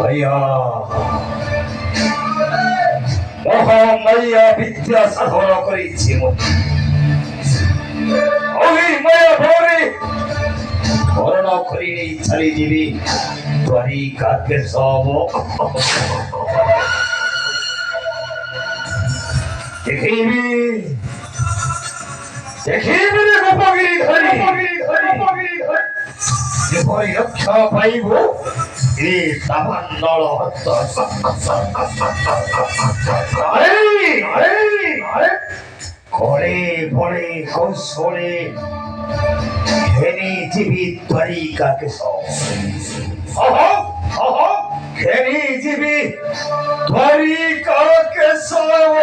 भैया মহামায়া বিদ্যা সাধনা করেছি ওই মায়া ভরে করোনা করিনি ছাড়ি দিবি তোরই কাকে সব দেখিবি দেখিবি গোপগিরি ধরি যেপরি রক্ষা পাইব এ তামান নল হত্য ঘরে ভরে কৌশলে ঘেনি জীবী তরিকাকে ঘেনি জীবী তরিকাকে সব